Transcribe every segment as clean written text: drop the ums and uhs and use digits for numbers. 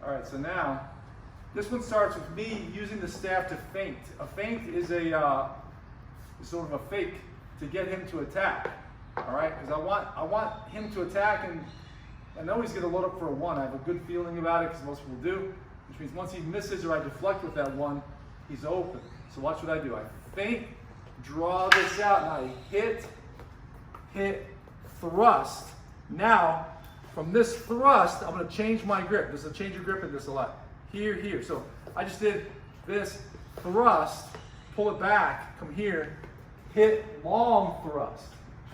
All right, so now, this one starts with me using the staff to feint. A feint is sort of a fake to get him to attack. All right, because I want him to attack, and I know he's going to load up for a 1. I have a good feeling about it because most people do, which means once he misses or I deflect with that 1, he's open. So watch what I do. I feint, draw this out, and I hit, thrust. Now, from this thrust, I'm going to change my grip. This will change your grip in this a lot. Here. So I just did this thrust, pull it back, come here, hit, long thrust.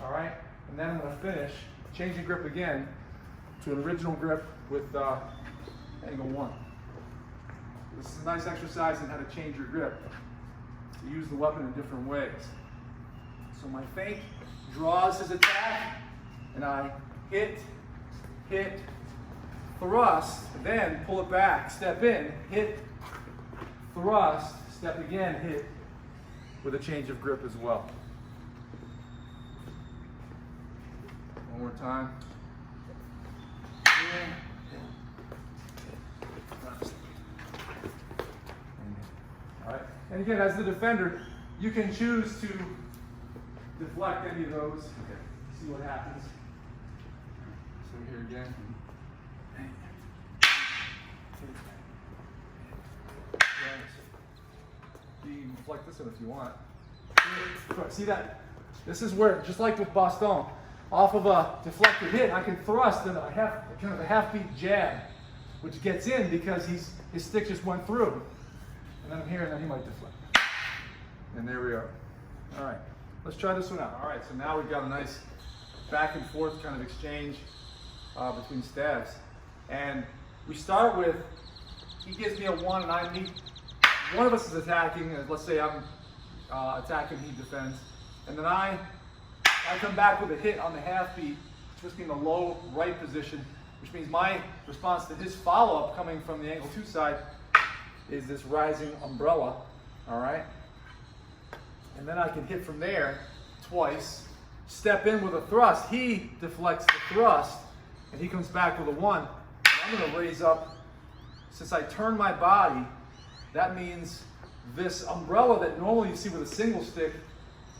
All right? And then I'm going to finish, changing grip again to an original grip with angle 1. This is a nice exercise in how to change your grip, to use the weapon in different ways. So my feint draws his attack, and I hit, thrust, then pull it back, step in, hit, thrust, step again, hit, with a change of grip as well. One more time. All right. And again, as the defender, you can choose to deflect any of those. Okay. See what happens. So here again. You can deflect this one if you want. See that? This is where, just like with Baston, off of a deflected hit, I can thrust in kind of a half-beat jab, which gets in because his stick just went through. And then I'm here, and then he might deflect. And there we are. All right, let's try this one out. All right, so now we've got a nice back and forth kind of exchange between stabs. And we start with, he gives me a 1, and I meet. One of us is attacking. Let's say I'm attacking, he defends. And then I come back with a hit on the half beat, just being the low right position, which means my response to his follow-up coming from the angle 2 side is this rising umbrella, all right? And then I can hit from there twice, step in with a thrust. He deflects the thrust, and he comes back with a 1. And I'm gonna raise up, since I turn my body, that means this umbrella that normally you see with a single stick,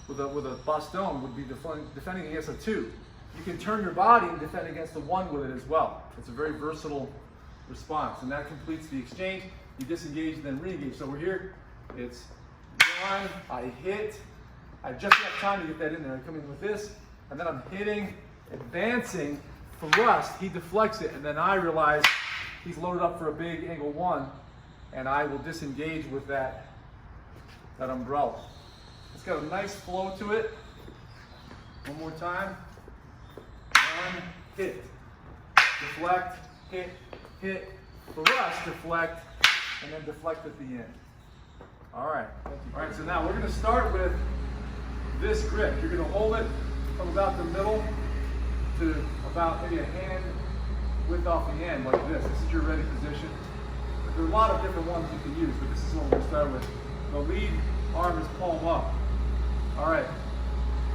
with a baston, would be defending against a 2. You can turn your body and defend against the 1 with it as well. It's a very versatile response, and that completes the exchange. You disengage and then re-engage. So we're here. It's 1, I hit. I just have time to get that in there. I come in with this, and then I'm hitting, advancing, thrust. He deflects it, and then I realize he's loaded up for a big angle 1, and I will disengage with that umbrella. It's got a nice flow to it. One more time. 1, hit, deflect, hit, thrust, deflect, and then deflect at the end. All right. All right, so now we're going to start with this grip. You're going to hold it from about the middle to about maybe a hand width off the end, like this. This is your ready position. There are a lot of different ones you can use, but this is what we're going to start with. The lead arm is palm up. All right.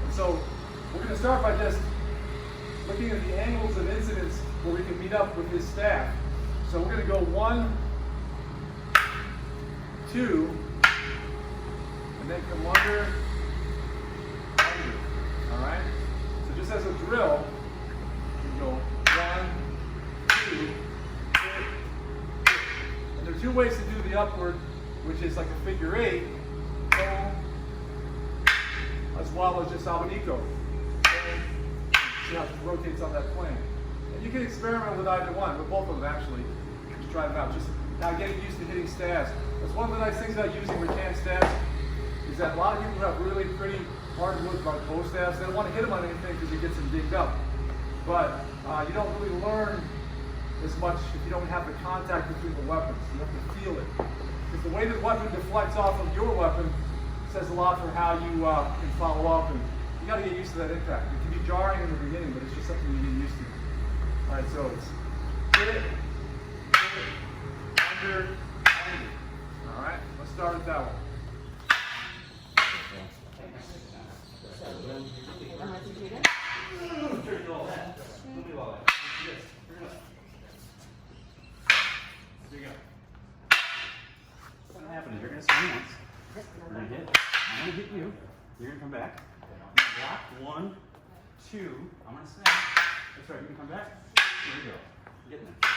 And so we're going to start by just looking at the angles of incidence where we can meet up with his staff. So we're going to go 1, 2, and then come under. All right? So just as a drill, we go 1, 2, hit. And there are 2 ways to do the upward, which is like a figure 8, as well as just abanico. See how it rotates on that plane. And you can experiment with either one, with both of them actually. Just try them out. Just now getting used to hitting stabs. That's one of the nice things about using rattan stabs, is that a lot of people have really pretty hardwood like bow stabs. They don't want to hit them on anything because it gets them dinged up. But you don't really learn as much if you don't have the contact between the weapons. You have to feel it. Because the way the weapon deflects off of your weapon says a lot for how you can follow up, and you got to get used to that impact. It can be jarring in the beginning, but it's just something you get used to. All right, so it's hit, under. All right, let's start with that one. swing once. We're gonna hit. I'm gonna hit you. You're gonna come back. Block. 1, 2. I'm gonna snap. That's right. You can come back. Here we go. Get in there.